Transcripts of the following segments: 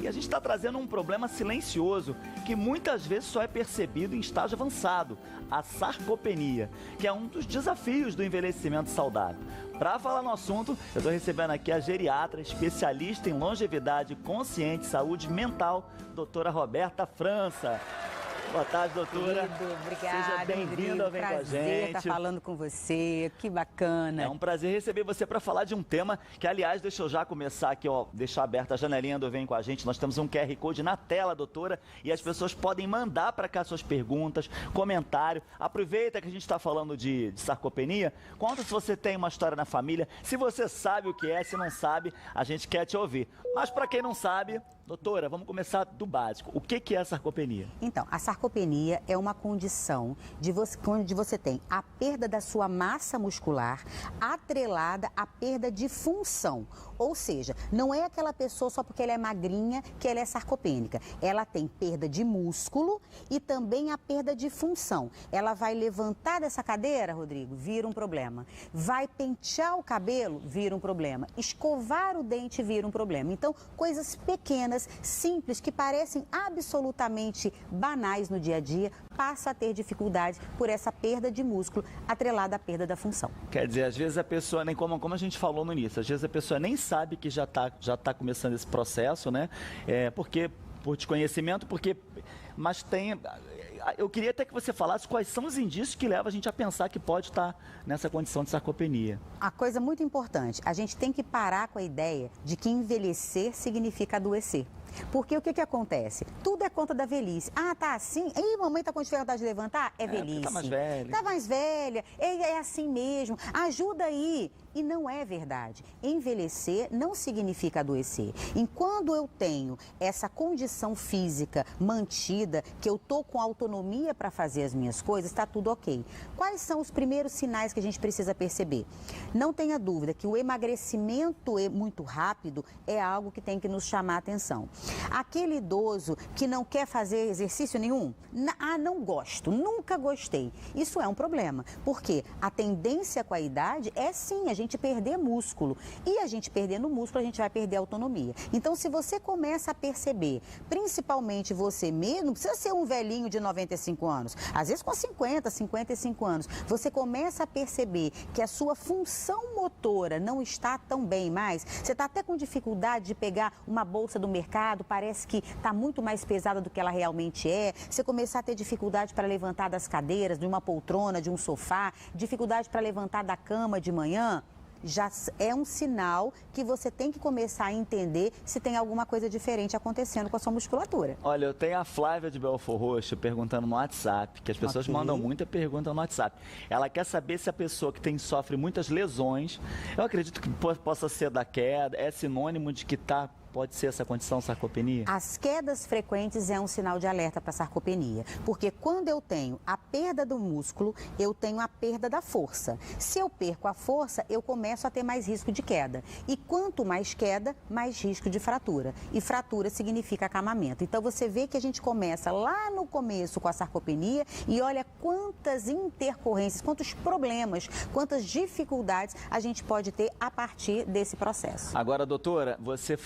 E a gente está trazendo um problema silencioso que muitas vezes só é percebido em estágio avançado, a sarcopenia, que é um dos desafios do envelhecimento saudável. Para falar no assunto, eu estou recebendo aqui a geriatra, especialista em longevidade consciente, saúde mental, doutora Roberta França. Boa tarde, doutora. Querido, obrigada. Seja bem-vinda, vem com a gente. Prazer estar falando com você, que bacana. É um prazer receber você para falar de um tema que, aliás, deixa eu já começar aqui, ó, deixar aberta a janelinha do Vem com a gente. Nós temos um QR Code na tela, doutora, e as pessoas podem mandar para cá suas perguntas, comentário. Aproveita que a gente está falando de sarcopenia, conta se você tem uma história na família, se você sabe o que é, se não sabe, a gente quer te ouvir. Mas para quem não sabe, doutora, vamos começar do básico. O que é a sarcopenia? Então, a sarcopenia é uma condição onde você tem a perda da sua massa muscular atrelada à perda de função. Ou seja, não é aquela pessoa só porque ela é magrinha que ela é sarcopênica. Ela tem perda de músculo e também a perda de função. Ela vai levantar dessa cadeira, Rodrigo, vira um problema. Vai pentear o cabelo, vira um problema. Escovar o dente, vira um problema. Então, coisas pequenas, simples, que parecem absolutamente banais no dia a dia, passa a ter dificuldade por essa perda de músculo atrelada à perda da função. Quer dizer, às vezes a pessoa, nem como a gente falou no início, às vezes a pessoa nem sabe que já tá começando esse processo, né? Porque por desconhecimento, mas tem... Eu queria até que você falasse quais são os indícios que levam a gente a pensar que pode estar nessa condição de sarcopenia. A coisa muito importante, a gente tem que parar com a ideia de que envelhecer significa adoecer. Porque o que acontece? Tudo é conta da velhice. Ah, tá assim? Ih, mamãe tá com dificuldade de levantar? É velhice. Tá mais velha. Tá mais velha. É assim mesmo. Ajuda aí. E não é verdade. Envelhecer não significa adoecer. Enquanto eu tenho essa condição física mantida, que eu tô com autonomia para fazer as minhas coisas, está tudo ok. Quais são os primeiros sinais que a gente precisa perceber? Não tenha dúvida que o emagrecimento muito rápido é algo que tem que nos chamar a atenção. Aquele idoso que não quer fazer exercício nenhum, não gosto, nunca gostei. Isso é um problema, porque a tendência com a idade é sim a gente perder músculo. E a gente perdendo músculo, a gente vai perder autonomia. Então, se você começa a perceber, principalmente você mesmo, não precisa ser um velhinho de 95 anos, às vezes com 50, 55 anos, você começa a perceber que a sua função motora não está tão bem mais, você está até com dificuldade de pegar uma bolsa do mercado, parece que está muito mais pesada do que ela realmente é, você começar a ter dificuldade para levantar das cadeiras, de uma poltrona, de um sofá, dificuldade para levantar da cama de manhã, já é um sinal que você tem que começar a entender se tem alguma coisa diferente acontecendo com a sua musculatura. Olha, eu tenho a Flávia de Belfor Roxo perguntando no WhatsApp, que as pessoas mandam muita pergunta no WhatsApp. Ela quer saber se a pessoa que sofre muitas lesões, eu acredito que possa ser da queda, é sinônimo de que pode ser essa condição sarcopenia? As quedas frequentes é um sinal de alerta para sarcopenia, porque quando eu tenho a perda do músculo, eu tenho a perda da força. Se eu perco a força, eu começo a ter mais risco de queda. E quanto mais queda, mais risco de fratura. E fratura significa acamamento. Então você vê que a gente começa lá no começo com a sarcopenia e olha quantas intercorrências, quantos problemas, quantas dificuldades a gente pode ter a partir desse processo. Agora, doutora, você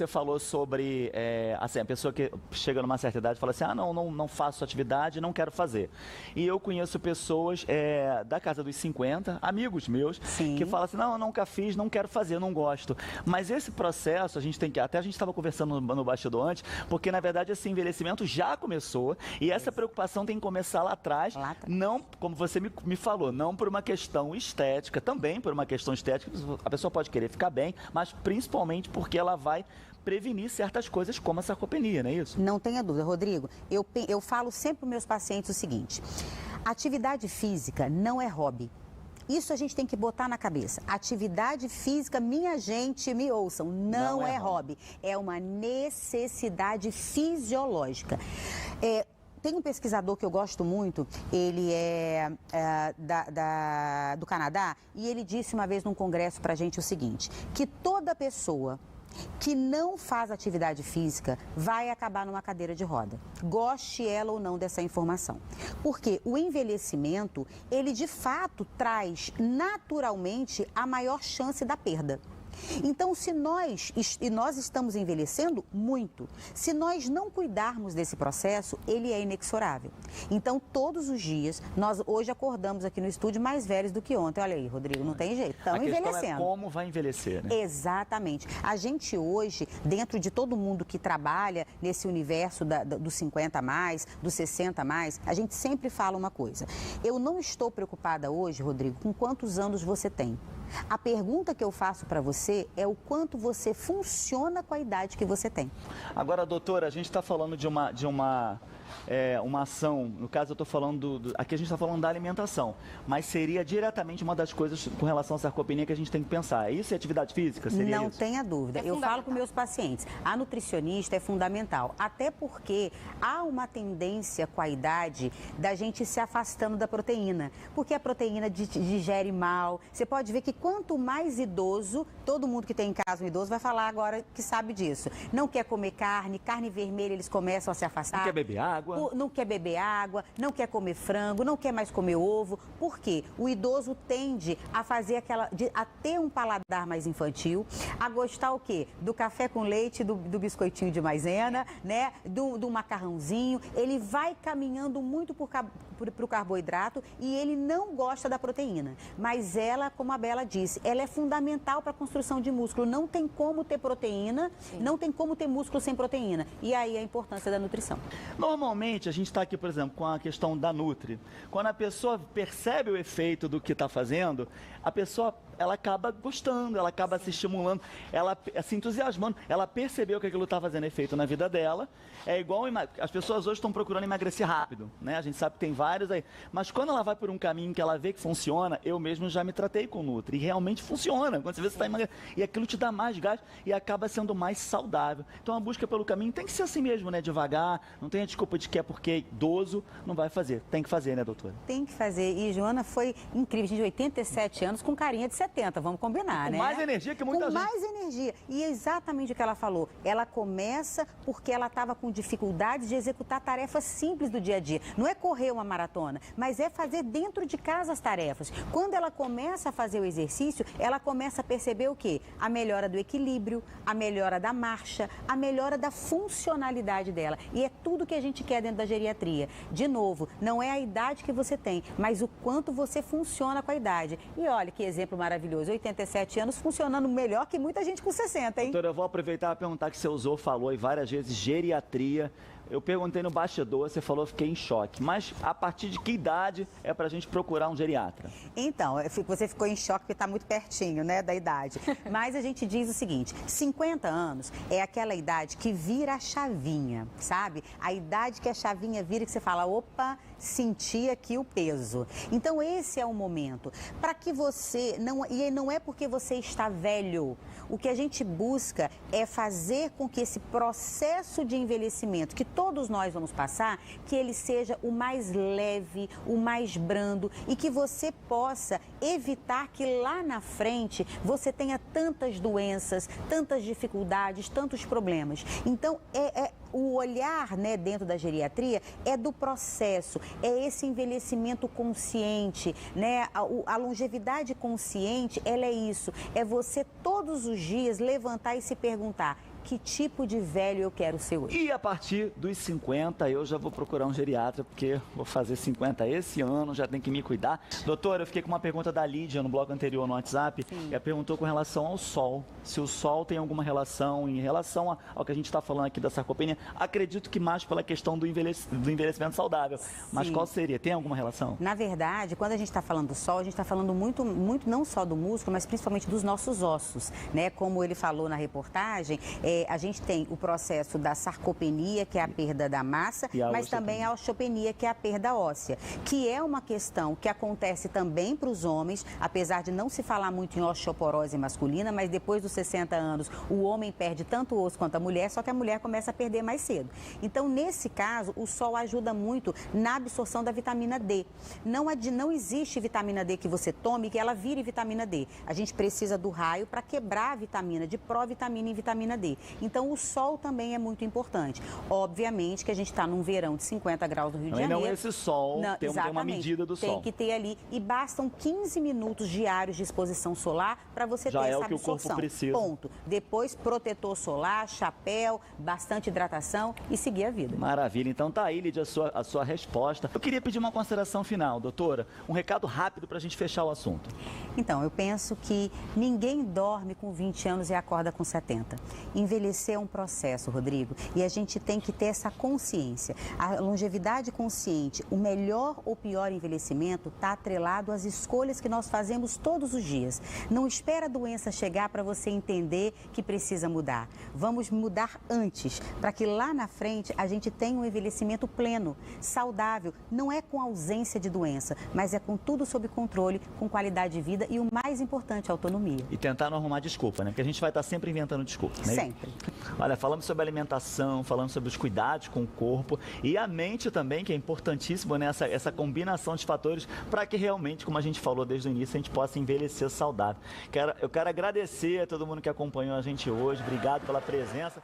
falou sobre, assim, a pessoa que chega numa certa idade e fala assim, não faço atividade, não quero fazer. E eu conheço pessoas da casa dos 50, amigos meus, Sim. que falam assim, não, eu nunca fiz, não quero fazer, não gosto. Mas esse processo, até a gente estava conversando no bastidor antes, porque na verdade esse envelhecimento já começou e essa preocupação tem que começar lá atrás, não, como você me falou, não por uma questão estética, também por uma questão estética, a pessoa pode querer ficar bem, mas principalmente porque ela vai prevenir certas coisas como a sarcopenia, não é isso? Não tenha dúvida, Rodrigo. Eu falo sempre para os meus pacientes o seguinte, atividade física não é hobby. Isso a gente tem que botar na cabeça. Atividade física, minha gente, me ouçam, não é hobby. É uma necessidade fisiológica. Tem um pesquisador que eu gosto muito, ele é do Canadá, e ele disse uma vez num congresso pra gente o seguinte, que toda pessoa que não faz atividade física vai acabar numa cadeira de roda, goste ela ou não dessa informação. Porque o envelhecimento, ele de fato traz naturalmente a maior chance da perda. Então, e nós estamos envelhecendo muito, se nós não cuidarmos desse processo, ele é inexorável. Então, todos os dias, nós hoje acordamos aqui no estúdio mais velhos do que ontem. Olha aí, Rodrigo, não tem jeito, estamos envelhecendo. A questão é como vai envelhecer, né? Exatamente. A gente hoje, dentro de todo mundo que trabalha nesse universo dos 50 a mais, dos 60 a mais, a gente sempre fala uma coisa. Eu não estou preocupada hoje, Rodrigo, com quantos anos você tem. A pergunta que eu faço para você é o quanto você funciona com a idade que você tem. Agora, doutora, a gente está falando de uma ação, no caso eu estou falando, aqui a gente está falando da alimentação, mas seria diretamente uma das coisas com relação à sarcopenia que a gente tem que pensar. Isso é atividade física? Seria Não isso? tenha dúvida. Eu falo com meus pacientes, a nutricionista é fundamental, até porque há uma tendência com a idade da gente se afastando da proteína, porque a proteína digere mal. Você pode ver que quanto mais idoso, todo mundo que tem em casa um idoso vai falar agora que sabe disso. Não quer comer carne vermelha, eles começam a se afastar. Não quer beber água. Não quer beber água, não quer comer frango, não quer mais comer ovo. Por quê? O idoso tende a fazer a ter um paladar mais infantil, a gostar o quê? Do café com leite, do biscoitinho de maisena, né? Do macarrãozinho. Ele vai caminhando muito para o carboidrato e ele não gosta da proteína. Mas ela, como a Bela disse, ela é fundamental para a construção de músculo. Não tem como ter proteína, não tem como ter músculo sem proteína. E aí a importância da nutrição. Normalmente, a gente está aqui, por exemplo, com a questão da Nutri. Quando a pessoa percebe o efeito do que está fazendo, a pessoa, ela acaba gostando, ela acaba se estimulando, ela se entusiasmando. Ela percebeu que aquilo está fazendo efeito na vida dela. É igual, as pessoas hoje estão procurando emagrecer rápido, né? A gente sabe que tem vários aí. Mas quando ela vai por um caminho que ela vê que funciona, eu mesmo já me tratei com Nutri. E realmente funciona. Quando você vê que você está emagrecendo, e aquilo te dá mais gás e acaba sendo mais saudável. Então a busca pelo caminho tem que ser assim mesmo, né? Devagar, não tem a desculpa de que é porque é idoso, não vai fazer. Tem que fazer, né, doutora? Tem que fazer. E Joana foi incrível, gente de 87 anos com carinha de 70, vamos combinar, né? Com mais energia que muita gente. Com mais energia. E é exatamente o que ela falou. Ela começa porque ela estava com dificuldade de executar tarefas simples do dia a dia. Não é correr uma maratona, mas é fazer dentro de casa as tarefas. Quando ela começa a fazer o exercício, ela começa a perceber o quê? A melhora do equilíbrio, a melhora da marcha, a melhora da funcionalidade dela. E é tudo que a gente quer dentro da geriatria. De novo, não é a idade que você tem, mas o quanto você funciona com a idade. E olha que exemplo maravilhoso, 87 anos funcionando melhor que muita gente com 60, hein? Doutora, eu vou aproveitar e perguntar que você falou aí várias vezes, geriatria. Eu perguntei no bastidor, você falou, fiquei em choque. Mas a partir de que idade é pra gente procurar um geriatra? Então, você ficou em choque porque está muito pertinho, né, da idade. Mas a gente diz o seguinte, 50 anos é aquela idade que vira a chavinha, sabe? A idade que a chavinha vira e que você fala, opa, senti aqui o peso. Então, esse é o momento. Para que você, e não é porque você está velho. O que a gente busca é fazer com que esse processo de envelhecimento, que todos nós vamos passar, que ele seja o mais leve, o mais brando e que você possa evitar que lá na frente você tenha tantas doenças, tantas dificuldades, tantos problemas. Então, o olhar, né, dentro da geriatria é do processo, é esse envelhecimento consciente, né? A longevidade consciente, ela é isso, é você todos os dias levantar e se perguntar, que tipo de velho eu quero ser hoje? E a partir dos 50, eu já vou procurar um geriatra, porque vou fazer 50 esse ano, já tem que me cuidar. Doutora, eu fiquei com uma pergunta da Lídia no bloco anterior no WhatsApp. Sim. Ela perguntou com relação ao sol. Se o sol tem alguma relação em relação ao que a gente está falando aqui da sarcopenia. Acredito que mais pela questão do envelhecimento saudável. Sim. Mas qual seria? Tem alguma relação? Na verdade, quando a gente está falando do sol, a gente está falando muito não só do músculo, mas principalmente dos nossos ossos, né? Como ele falou na reportagem, a gente tem o processo da sarcopenia, que é a perda da massa, mas também a osteopenia, que é a perda óssea, que é uma questão que acontece também para os homens, apesar de não se falar muito em osteoporose masculina, mas depois dos 60 anos o homem perde tanto o osso quanto a mulher, só que a mulher começa a perder mais cedo. Então, nesse caso, o sol ajuda muito na absorção da vitamina D. Não existe vitamina D que você tome que ela vire vitamina D. A gente precisa do raio para quebrar a vitamina, de provitamina e vitamina D. Então, o sol também é muito importante. Obviamente que a gente está num verão de 50 graus no Rio de Janeiro. Não esse sol, tem uma medida do sol. Tem que ter ali, e bastam 15 minutos diários de exposição solar para você ter essa absorção. Já é o que o corpo precisa. Ponto. Depois, protetor solar, chapéu, bastante hidratação e seguir a vida. Maravilha. Então tá aí, Lídia, a sua resposta. Eu queria pedir uma consideração final, doutora. Um recado rápido para a gente fechar o assunto. Então, eu penso que ninguém dorme com 20 anos e acorda com 70. Envelhecer é um processo, Rodrigo, e a gente tem que ter essa consciência. A longevidade consciente, o melhor ou pior envelhecimento está atrelado às escolhas que nós fazemos todos os dias. Não espera a doença chegar para você entender que precisa mudar. Vamos mudar antes, para que lá na frente a gente tenha um envelhecimento pleno, saudável. Não é com ausência de doença, mas é com tudo sob controle, com qualidade de vida e o mais importante, a autonomia. E tentar não arrumar desculpa, né? Porque a gente vai estar sempre inventando desculpas, né? Sempre. Olha, falamos sobre alimentação, falamos sobre os cuidados com o corpo e a mente também, que é importantíssimo, né? Essa combinação de fatores para que realmente, como a gente falou desde o início, a gente possa envelhecer saudável. Eu quero agradecer a todo mundo que acompanhou a gente hoje. Obrigado pela presença.